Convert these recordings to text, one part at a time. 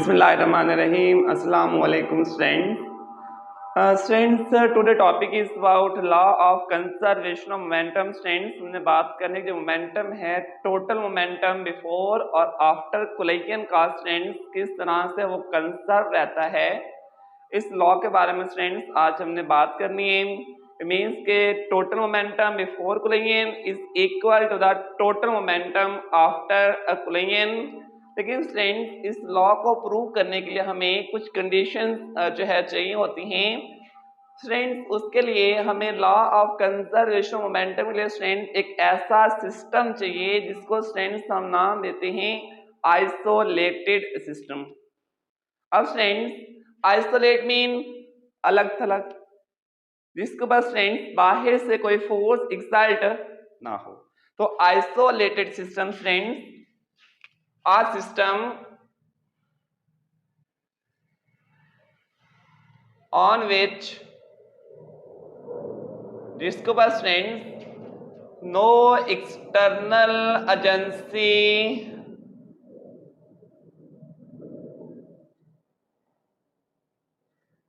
Bismillahirrahmanirrahim. Assalamu alaikum students. Today topic is about law of conservation of momentum. Students, हमने बात करने की जो मोमेंटम है, टोटल मोमेंटम बिफोर और आफ्टर कोलिजन का स्टूडेंट्स किस तरह से वो कंजर्व रहता है, इस लॉ के बारे में स्टूडेंट्स आज हमने बात करनी है. मीन्स के total momentum before collision is equal to the total momentum after a collision. लेकिन स्टूडेंट्स इस लॉ को प्रूव करने के लिए हमें कुछ कंडीशंस जो है चाहिए होती हैं. स्टूडेंट्स उसके लिए हमें लॉ ऑफ कंजर्वेशन मोमेंटम के लिए स्टूडेंट एक ऐसा सिस्टम चाहिए जिसको स्टूडेंट्स हम नाम देते हैं आइसोलेटेड सिस्टम. अब स्टूडेंट्स आइसोलेट मीन अलग थलग, जिसके बाद स्टूडेंट्स बाहर से कोई फोर्स एक्सर्ट ना हो. तो isolated system students a system on which जिसके पास students no external agency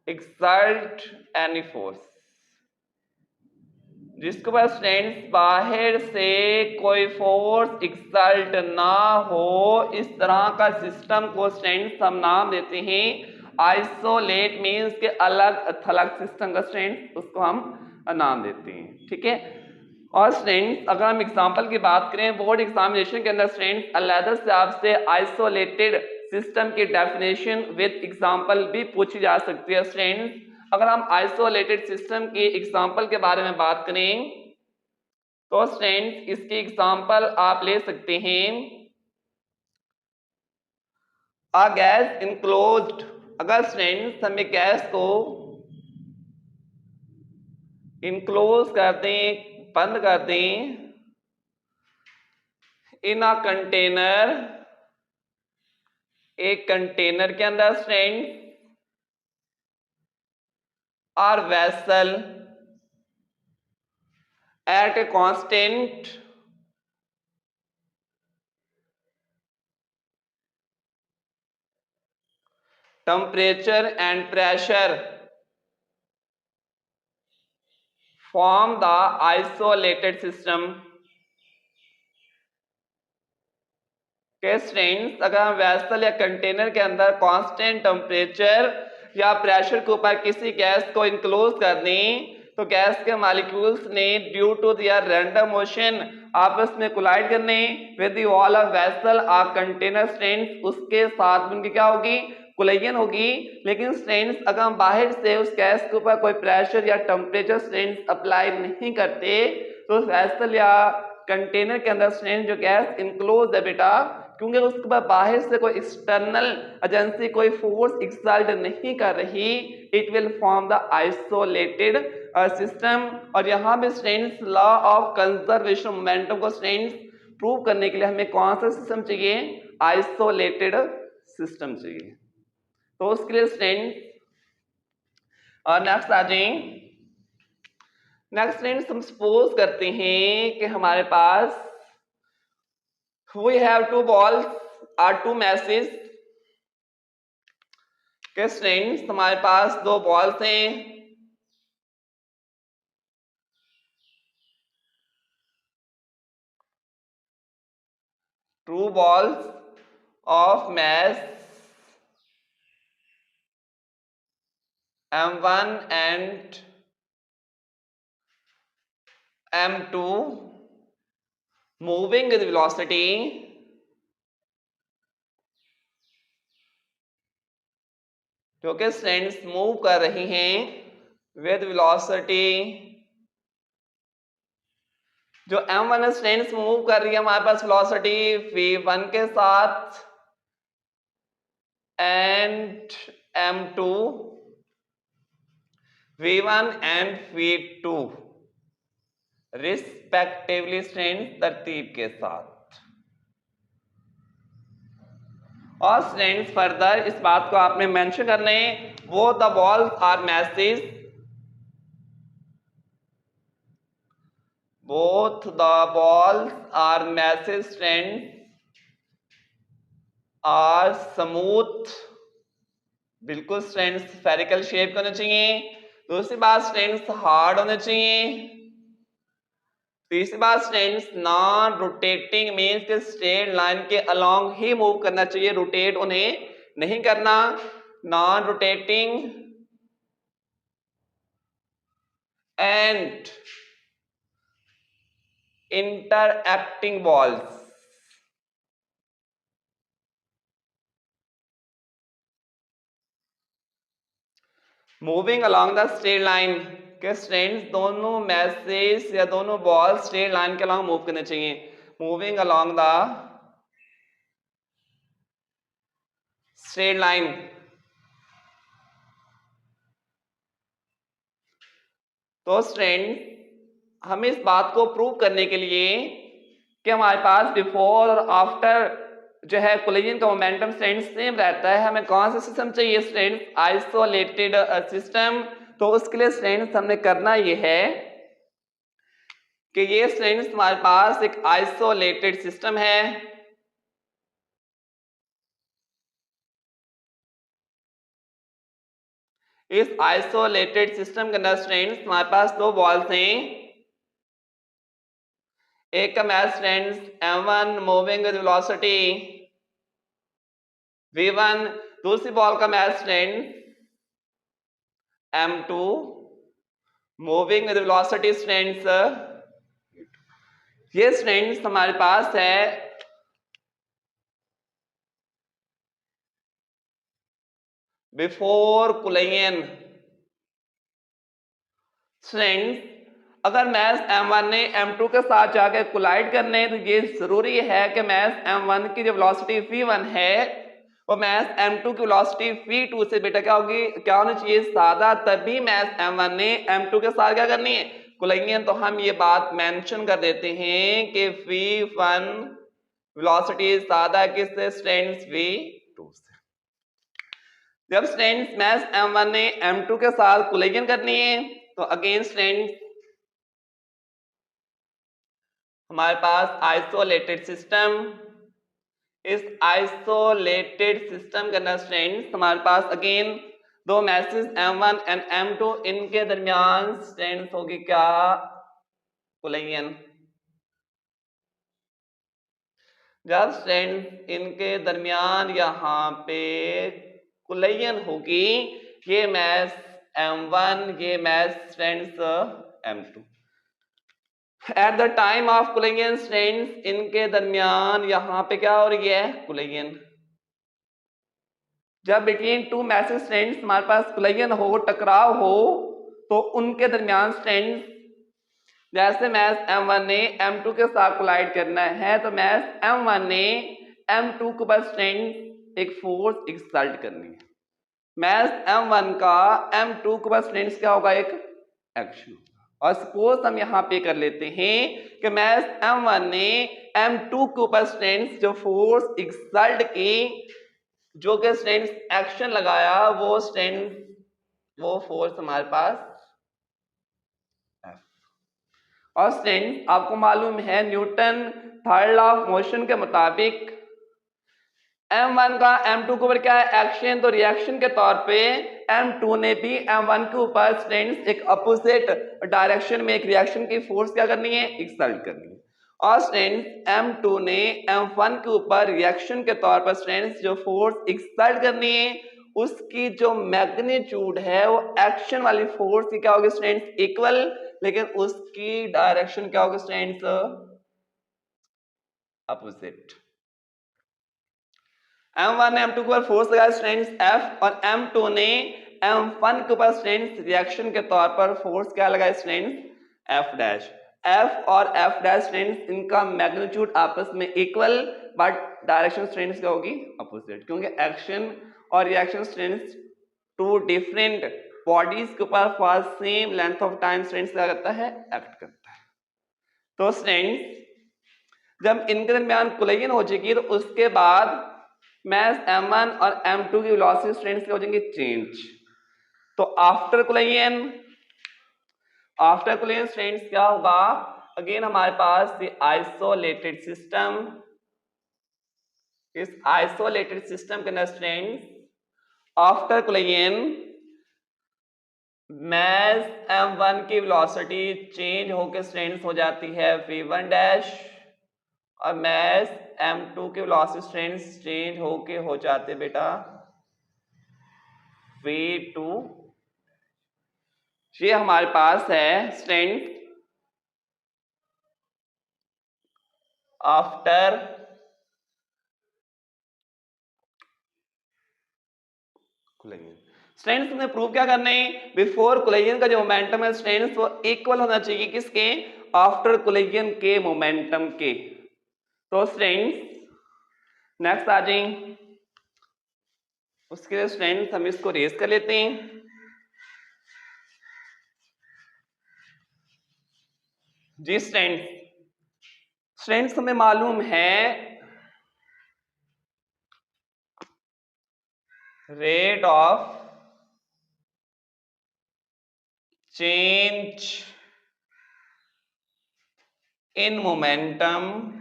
exert any force, जिसके पास स्टूडेंट्स बाहर से कोई फोर्स एक्सर्ट ना हो, इस तरह का सिस्टम को स्टूडेंट्स हम नाम देते हैं आइसोलेट. मीन्स के अलग थलग सिस्टम का स्टूडेंट्स उसको हम नाम देते हैं. ठीक है. और स्टूडेंट्स अगर हम एग्जांपल की बात करें बोर्ड एग्जामिनेशन के अंदर स्टूडेंट्स अलग से आपसे आइसोलेटेड सिस्टम की डेफिनेशन विद एग्जांपल भी पूछी जा सकती है. स्टूडेंट्स अगर हम आइसोलेटेड सिस्टम की एग्जांपल के बारे में बात करें तो स्टूडेंट्स इसकी एग्जांपल आप ले सकते हैं अ गैस इनक्लोज्ड. अगर स्टूडेंट्स हमें गैस को इनक्लोज कर दें, बंद कर दें इन अ कंटेनर, एक कंटेनर के अंदर स्टूडेंट्स और vessel at a constant temperature and pressure form the isolated system. के स्टूडेंट्स अगर हम वेसल या कंटेनर के अंदर कांस्टेंट टेम्परेचर या प्रेशर के ऊपर किसी गैस को इनक्लोज कर दें तो गैस के मॉलिक्यूल्स ने due to their random motion आपस में कोलाइड करने with the wall of vessel और कंटेनर. स्टूडेंट्स उसके साथ उनकी क्या होगी, कोलिजन होगी. लेकिन स्टूडेंट्स अगर हम बाहर से उस गैस के ऊपर कोई प्रेशर या टेम्परेचर स्टूडेंट्स अप्लाई नहीं करते तो वेसल या कंटेनर के अंदर स्टूडेंट जो गैस इनक्लोज है बेटा, क्योंकि उसके बाद बाहर से कोई एक्सटर्नल एजेंसी कोई फोर्स एक्सर्ट नहीं कर रही, it will form the isolated system. और यहाँ पे students law of conservation momentum को स्टूडेंट्स प्रूव करने के लिए हमें कौन सा सिस्टम चाहिए, आइसोलेटेड सिस्टम चाहिए. तो उसके लिए स्टूडेंट्स और नेक्स्ट आ जाए. नेक्स्ट स्टूडेंट्स हम सपोज करते हैं कि हमारे पास we have two balls or two masses. के स्टूडेंट्स हमारे पास दो बॉल्स हैं, two balls of mass m1 and m2 moving with velocity जो कि स्टूडेंट्स मूव कर रही हैं विद वेलोसिटी. जो m1 स्टूडेंट्स मूव कर रही है हमारे पास वेलोसिटी v1 के साथ and m2 v1 and v2 respectively students तरतीब के साथ. और स्टूडेंट्स फर्दर इस बात को आपने मेंशन करना है वो the balls are masses, both the balls are masses strands are smooth बिल्कुल स्ट्रेंड्स स्फेरिकल शेप के होने चाहिए। दूसरी बात स्ट्रेंड्स हार्ड होने चाहिए। तीसरी बात स्ट्रेंड्स नॉन रोटेटिंग मीन्स के स्ट्रेट लाइन के अलोंग ही मूव करना चाहिए, रोटेट उन्हें नहीं करना। Non rotating and interacting walls. Moving along the straight line के स्ट्रेंड्स दोनों मैसेज या दोनों बॉल स्ट्रेट लाइन के अलॉन्ग मूव करने चाहिए। Moving along the straight line. तो स्ट्रेंड्स हम इस बात को प्रूव करने के लिए कि हमारे पास बिफोर और आफ्टर जो है कोलिजन का मोमेंटम स्ट्रेंड सेम रहता है, हमें कौन सा सिस्टम चाहिए? Strand isolated system. तो उसके लिए स्ट्रेंड हमने करना ये है कि ये स्ट्रेंड हमारे पास एक आइसोलेटेड सिस्टम है। इस आइसोलेटेड सिस्टम के अंदर स्ट्रेंड हमारे पास दो बॉल्स हैं। एक का mass strand m1 moving with velocity v1, दूसरी बॉल का mass strand m2 moving with velocity strands. ये स्ट्रेंड्स हमारे पास है बिफोर कोलिजन स्ट्रेंड्स। अगर मैस m1 ने m2 के साथ जाकर कोलाइड करने तो ये जरूरी है कि मैस m1 की जो वेलोसिटी v1 है वो मैस m2 की वेलोसिटी v2 से बेटा क्या होगी, क्या होनी चाहिए? ज्यादा। तभी मैस m1 ने m2 के साथ क्या करनी है? कोलिजन। तो हम ये बात मेंशन कर देते हैं कि v1 वेलोसिटी ज्यादा किससे? स्ट्रेंड्स v2 से। जब स्ट्रेंड्स मैस m1 ने m2 के साथ कोलिजन करनी है तो अगेन स्ट्रेंड्स हमारे पास आइसोलेटेड सिस्टम। इस आइसोलेटेड सिस्टम के अंदर स्ट्रेंड्स हमारे पास अगेन दो मैसेज m1 एंड m2, इनके दरमियान स्ट्रेंड्स होगी क्या? कोलिजन। जब स्ट्रेंड्स इनके दरमियान यहां पे कोलिजन होगी, ये मैस m1 ये mass strands m2। At the time of collision strands इनके दरमियान यहां पे क्या हो रही है? कोलिजन। जब बिटवीन टू मैसेज स्ट्रेंड्स हमारे पास कोलिजन हो, टकराव हो, तो उनके दरमियान स्ट्रेंड्स जैसे मैस m1 ने m2 के साथ कोलाइड करना है तो मैस m1 ने m2 के ऊपर स्ट्रेंड एक फोर्स एक्सर्ट करनी है। मैस m1 का m2 के ऊपर स्ट्रेंड्स क्या होगा? एक एक्शन। और सपोज हम यहां पे कर लेते हैं कि मैस m1 ने m2 के ऊपर स्ट्रेंड्स जो फोर्स एक्सर्ट की, जो कि स्ट्रेंड्स एक्शन लगाया, वो स्ट्रेंड्स वो फोर्स हमारे पास F। और स्ट्रेंड्स आपको मालूम है Newton third law of motion के मुताबिक m1 का m2 के ऊपर क्या है? एक्शन। तो रिएक्शन के तौर पे m2 ने भी m1 के ऊपर स्ट्रेंड्स एक अपोजिट डायरेक्शन में एक रिएक्शन की फोर्स क्या करनी है? एक्सर्ट करनी है। और स्ट्रेंड्स m2 ने m1 के ऊपर रिएक्शन के तौर पर स्ट्रेंड्स जो फोर्स एक्सर्ट करनी है उसकी जो मैग्नीट्यूड है वो एक्शन वाली फोर्स की क्या होगी? स्ट्रेंड्स इक्वल, लेकिन उसकी डायरेक्शन क्या होगी? Strands opposite. m1 ने m2 के ऊपर फोर्स लगाया स्ट्रेंड्स F, और m2 ने m1 के ऊपर स्ट्रेंड्स रिएक्शन के तौर पर फोर्स क्या लगाया? Strands F dash. F और F डैश स्ट्रेंड्स इनका मैग्नीट्यूड आपस में इक्वल, बट डायरेक्शन स्ट्रेंड्स क्या होगी? अपोजिट, क्योंकि एक्शन और reaction strands two different bodies के ऊपर for same length of time strands क्या करता है? एक्ट करता है। तो स्ट्रेंड्स जब इनके दरमियान कोलिजन हो जाएगी तो उसके बाद मैस m1 और m2 की वेलोसिटी स्ट्रेंड्स क्या हो जाएंगे? चेंज। तो आफ्टर कोलिजन स्ट्रेंड्स क्या होगा? अगेन हमारे पास ये आइसोलेटेड सिस्टम, इस आइसोलेटेड सिस्टम के अंदर strands after collision mess m1 की वेलोसिटी चेंज होकर स्ट्रेंथ हो जाती है v1 डैश और मैस m2 की वेलोसिटी स्ट्रेंथ चेंज होके हो जाते बेटा v2। ये हमारे पास है स्ट्रेंथ आफ्टर कोलिजन। स्ट्रेंथ में प्रूव क्या करना है, बिफोर कोलिजन का जो मोमेंटम है स्ट्रेंथ वो इक्वल होना चाहिए किसके, आफ्टर कोलिजन के मोमेंटम के। तो स्ट्रेंथ नेक्स्ट आ जाएं, उसके लिए स्ट्रेंथ हम इसको रेज कर लेते हैं। जी स्ट्रेंथ हमें मालूम है rate of change in momentum,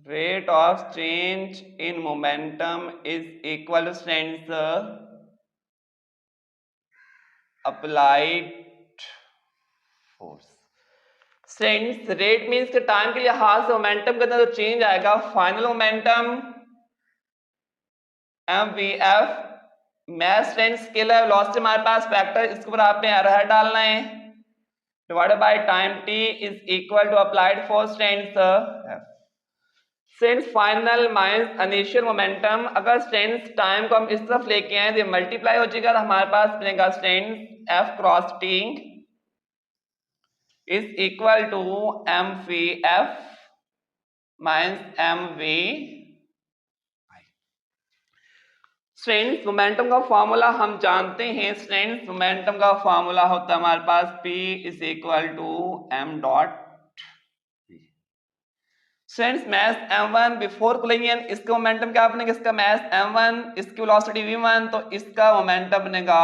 rate of change in momentum is equal to strength applied force। Strength rate means के टाइम के लिहाज से मोमेंटम के अंदर जो चेंज आएगा final momentum mvf, mass strength scalar velocity हमारे पास वेक्टर, इसके ऊपर आपने एरर डालना है divided by time t is equal to applied force strength f। Strength final minus initial momentum, अगर स्ट्रेंथ टाइम को हम इस तरफ लेके आए तो मल्टीप्लाई हो जाएगा, हमारे पास बनेगा strength f cross t is equal to mvf minus mv। Strength momentum का फॉर्मूला हम जानते हैं, स्ट्रेंथ मोमेंटम का फॉर्मूला होता है हमारे पास p is equal to m dot. Strength mass m1 before collision, इसका मोमेंटम क्या बनेगा, इसका मैस m1, इसकी वेलोसिटी v1, तो इसका मोमेंटम बनेगा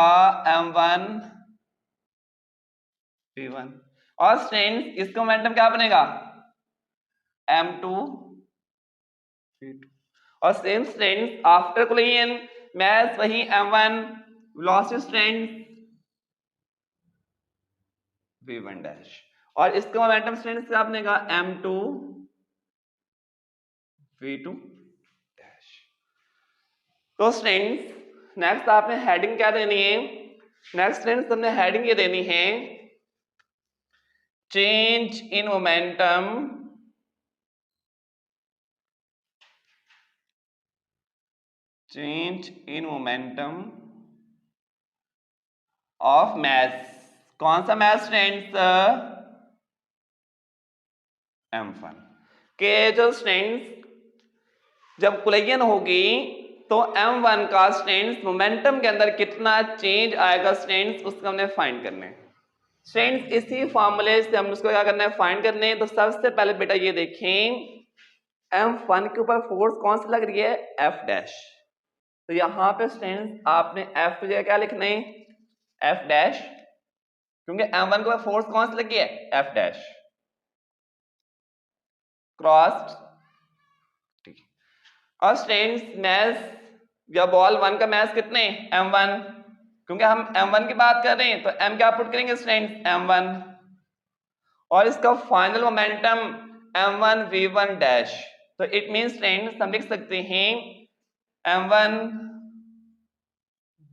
m1 v1 और स्ट्रेंथ इसका मोमेंटम क्या बनेगा m2 v2। और same strength after collision mass वही m1, velocity strength v1 dash और इसका मोमेंटम स्ट्रेंथ क्या बनेगा m2 v2 डैश। तो स्ट्रेंथ नेक्स्ट आपने हेडिंग क्या देनी है, नेक्स्ट स्ट्रेंथ हमने हेडिंग ये देनी है change in momentum of mass. कौन सा मैस स्ट्रेंथ m1 के जो स्ट्रेंथ जब कोलिजन होगी तो m1 का स्ट्रेंथ मोमेंटम के अंदर कितना चेंज आएगा स्ट्रेंथ, उसको हमने फाइंड करना है। स्ट्रेंथ इसी फॉर्मूले से हम उसको क्या करना है फाइंड करने हैं। तो सबसे पहले बेटा ये देखें m1 के ऊपर फोर्स कौन सी लग रही है f डैश, तो यहां पे स्ट्रेंथ आपने f की जगह क्या लिखना है f डैश, क्योंकि m1 के ऊपर फोर्स कौन सी लगी है f डैश क्रॉस। और स्ट्रेंथ मैस या बॉल 1 का मैस कितने m1, क्योंकि हम m1 की बात कर रहे हैं तो m क्या पुट करेंगे स्ट्रेंथ m1 और इसका final momentum m1 v1 dash, तो इट मीन स्ट्रेंथ हम लिख सकते हैं m1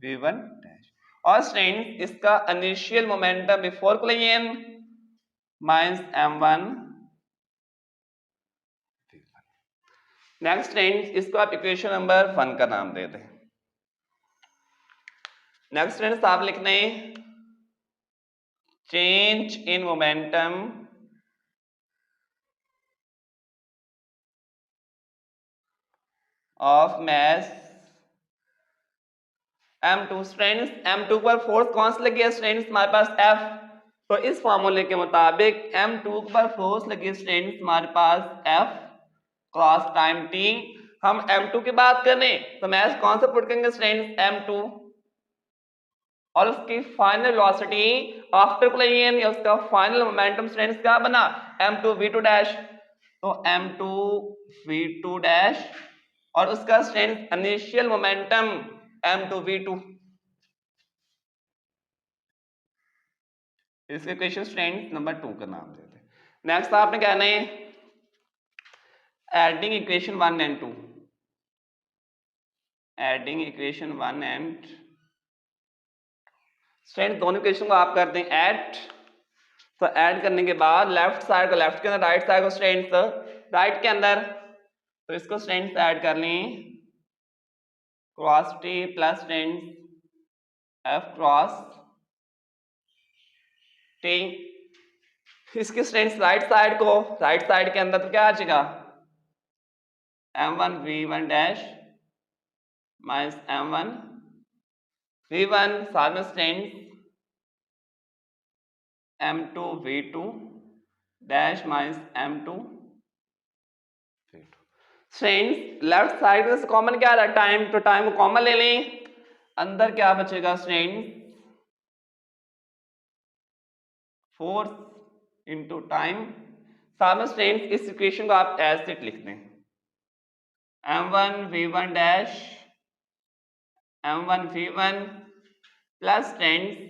v1 डैश और स्ट्रेंथ इसका initial momentum before collision minus m1। Next strength इसको आप इक्वेशन नंबर 1 का नाम दे दें। नेक्स्ट स्ट्रेंथ आप लिखने change in momentum of mass m2। Strength m2 पर फोर्स कौन सी लगी है स्ट्रेंथ हमारे पास f, तो इस फॉर्मूले के मुताबिक m2 पर फोर्स लगी स्ट्रेंथ हमारे पास f क्रॉस टाइम t। हम m2 की बात करें तो मैस कौन सा पुट करेंगे स्ट्रेंथ m2 और उसकी फाइनल वेलोसिटी आफ्टर कोलिजन या उसका फाइनल मोमेंटम स्ट्रेंथ क्या बना m2 v2 डैश, तो m2 v2 डैश और उसका स्ट्रेंथ इनिशियल मोमेंटम m2v2। इसके क्वेश्चन स्ट्रेंथ नंबर 2 का नाम देते हैं। नेक्स्ट आपने कहना है adding equation 1 and 2, adding equation 1 and strength दोनों इक्वेशन को आप कर दें ऐड। तो ऐड करने के बाद लेफ्ट साइड को लेफ्ट के अंदर, राइट साइड को स्ट्रेंथ राइट के अंदर, तो इसको स्ट्रेंथ ऐड कर लें cross T plus strength F cross T. इसकी स्ट्रेंथ राइट साइड को, राइट साइड के अंदर तो क्या आ जाएगा m1 v1 dash minus m1 v1 साथ में strength m2 v2 dash minus m2 v2। Strength left side से कॉमन क्या आ रहा है टाइम, तो टाइम को कॉमन ले लें, अंदर क्या बचेगा स्ट्रेंथ फोर्स इनटू टाइम, साथ में स्ट्रेंथ। इस इक्वेशन को आप एज इट लिख दें m1 v1 dash m1 v1 plus strength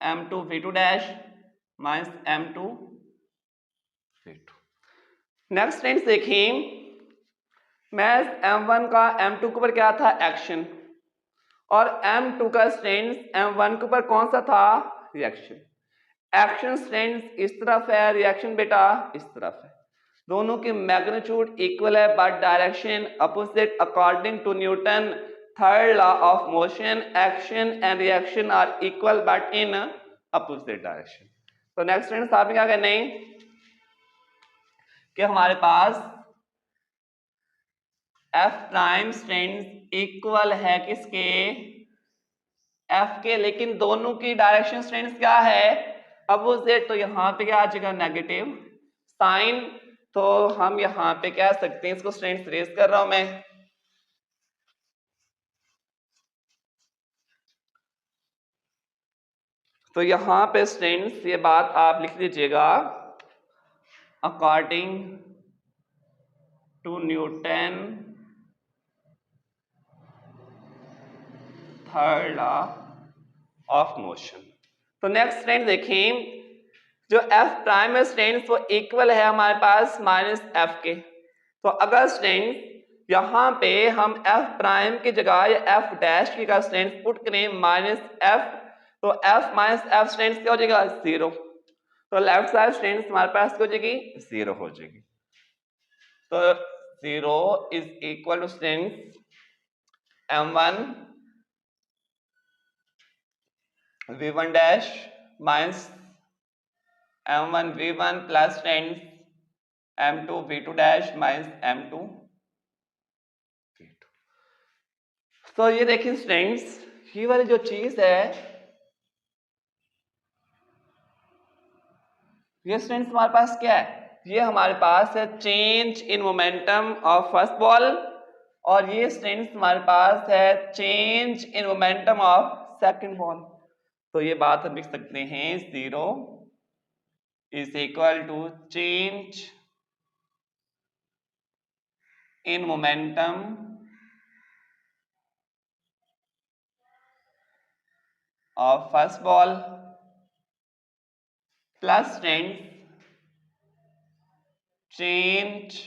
m2 v2 dash minus m2 v2। Next strength देखें, मैं m1 का m2 के ऊपर क्या था एक्शन, और m2 का स्ट्रेंथ m1 के ऊपर कौन सा था रिएक्शन। एक्शन स्ट्रेंथ इस तरफ है, रिएक्शन बेटा इस तरफ है, दोनों की मैग्नीट्यूड इक्वल है but direction opposite according to Newton third law of motion. Action and reaction are equal but in opposite direction. तो नेक्स्ट स्ट्रेंथ आपने क्या करना है कि हमारे पास एफ प्राइम स्ट्रेंथ इक्वल है किसके एफ के, लेकिन दोनों की डायरेक्शन स्ट्रेंथ क्या है अपोजिट, तो यहाँ पे क्या आ जाएगा नेगेटिव साइन। तो हम यहाँ पे कह सकते हैं, इसको स्ट्रेंथ रेज कर रहा हूं मैं, तो यहाँ पे स्ट्रेंथ ये बात आप लिख लीजिएगा according to Newton third law of motion. तो नेक्स्ट स्ट्रेंथ देखें, जो एफ प्राइम है स्ट्रेंथ वो इक्वल है हमारे पास माइनस एफ के। तो अगर स्ट्रेंथ यहाँ पे हम एफ प्राइम की जगह या एफ डैश की का स्ट्रेंथ पुट करें माइनस एफ, तो एफ माइनस एफ स्ट्रेंथ क्या हो जाएगा जीरो, तो लेफ्ट साइड स्ट्रेंथ हमारे पास क्या हो जाएगी जीरो हो जाएगी। तो zero is equal to strength m1 v1 dash minus m1 v1 plus strength m2 v2 dash minus m2 v2। तो ये देखिए स्ट्रेंथ्स, ये वाली जो चीज है ये स्ट्रेंथ हमारे पास क्या है, ये हमारे पास है change in momentum of first ball, और ये स्ट्रेंथ हमारे पास है change in momentum of second ball. तो ये बात हम लिख सकते हैं zero is equal to change in momentum of first ball plus strength change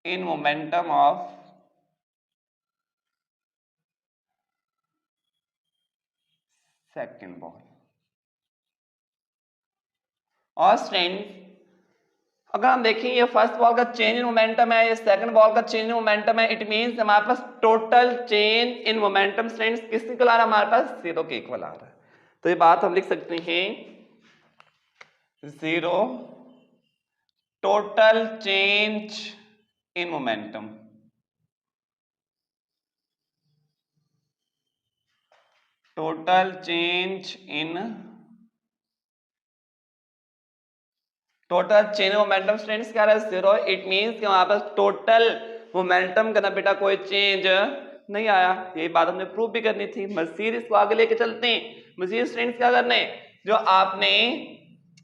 in momentum of second ball. और स्ट्रेंथ अगर हम देखें ये फर्स्ट बॉल का चेंज इन मोमेंटम है, ये सेकंड बॉल का चेंज इन मोमेंटम है, इट मींस हमारे पास total change in momentum strength किसके इक्वल आ रहा है हमारे पास जीरो के इक्वल आ रहा है। तो ये बात हम लिख सकते हैं zero total change in momentum, total change in total change momentum strength क्या है जीरो, इट मींस कि हमारे पास टोटल मोमेंटम का ना बेटा कोई चेंज नहीं आया। यही बात हमने प्रूव भी करनी थी। मजीद इसको आगे लेके चलते हैं। मजीद स्ट्रेंथ क्या करने, जो आपने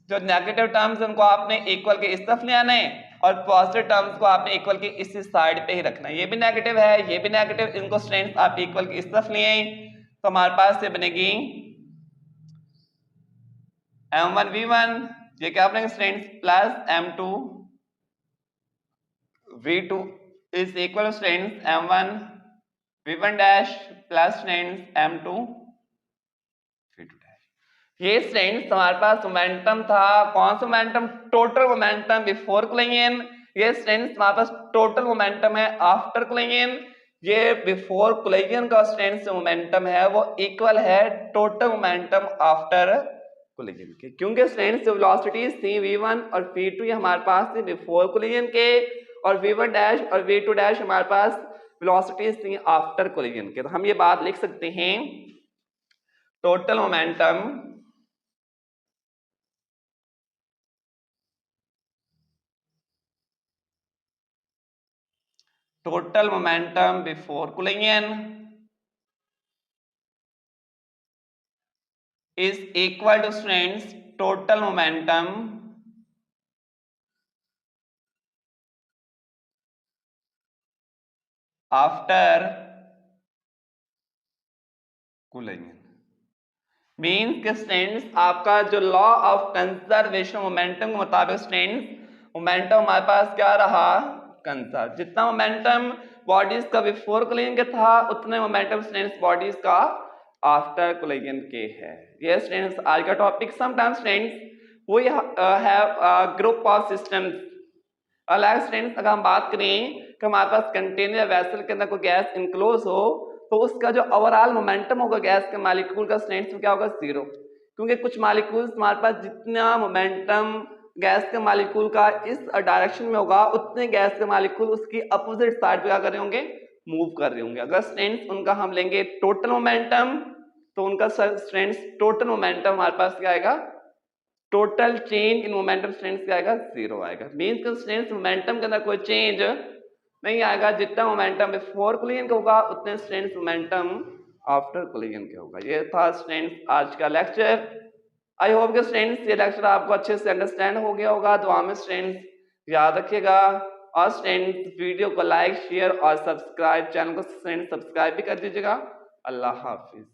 जो नेगेटिव टर्म्स उनको आपने इक्वल के इस तरफ ले आना है, और पॉजिटिव टर्म्स को आपने इक्वल की इसी साइड पे ही रखना है। ये भी नेगेटिव है, ये भी नेगेटिव, इनको स्ट्रेंथ आप इक्वल की इस तरफ लिए तो हमारे पास ये बनेगी m1 v1, ये क्या बनेगा strength plus m2 v2 is equal strength m1 v1 dash plus strength m2 v2 dash. ये स्ट्रेंथ हमारे पास मोमेंटम था, कौन सा momentum? Total momentum before collision. ये स्ट्रेंथ हमारे पास टोटल मोमेंटम है आफ्टर कोलिजन। ये बिफोर कोलिजन का स्ट्रेंथ से मोमेंटम है वो इक्वल है टोटल मोमेंटम आफ्टर कोलिजन के, क्योंकि स्ट्रेंथ से वेलोसिटीज थी v1 और v2 ये हमारे पास थी बिफोर कोलिजन के, और v1 डैश और v2 डैश हमारे पास वेलोसिटीज थी आफ्टर कोलिजन के। तो हम ये बात लिख सकते हैं total momentum before collision is equal to students total momentum after collision. Means के स्टूडेंट्स आपका जो लॉ ऑफ कंजर्वेशन मोमेंटम के मुताबिक स्टूडेंट्स मोमेंटम हमारे पास क्या रहा? कंजर्व। जितना मोमेंटम बॉडीज का बिफोर कोलिजन के था उतने मोमेंटम स्टूडेंट्स बॉडीज का आफ्टर कोलिजन के है। ये स्टूडेंट्स आज का topic. Sometimes students we have group of systems. अलग स्टूडेंट्स अगर हम बात करें कि हमारे पास कंटेनर वेसल के अंदर कोई गैस इनक्लोज हो तो उसका जो ओवरऑल मोमेंटम होगा गैस के मालिक्यूल का स्ट्रेंथ क्या होगा? जीरो, क्योंकि कुछ मालिक्यूल्स हमारे पास जितना मोमेंटम गैस के मालिक्यूल का इस डायरेक्शन में होगा उतने गैस के मालिक्यूल उसकी अपोजिट साइड पे क्या कर रहे होंगे? मूव कर रहे होंगे। अगर स्ट्रेंथ उनका हम लेंगे टोटल मोमेंटम तो उनका स्ट्रेंथ टोटल मोमेंटम हमारे पास क्या आएगा? Total change in momentum strength क्या आएगा? जीरो आएगा। मीन्स कि स्ट्रेंथ मोमेंटम के अंदर कोई चेंज नहीं आएगा। जितना मोमेंटम बिफोर कोलिजन का होगा उतने स्ट्रेंथ मोमेंटम आफ्टर कोलिजन के होगा। ये था स्ट्रेंथ आज का लेक्चर। आई होप कि स्ट्रेंथ ये लेक्चर आपको अच्छे से अंडरस्टैंड हो गया होगा। दुआ में स्ट्रेंथ याद रखिएगा और स्ट्रेंथ वीडियो को लाइक शेयर और सब्सक्राइब, चैनल को सब्सक्राइब भी कर दीजिएगा। अल्लाह हाफिज।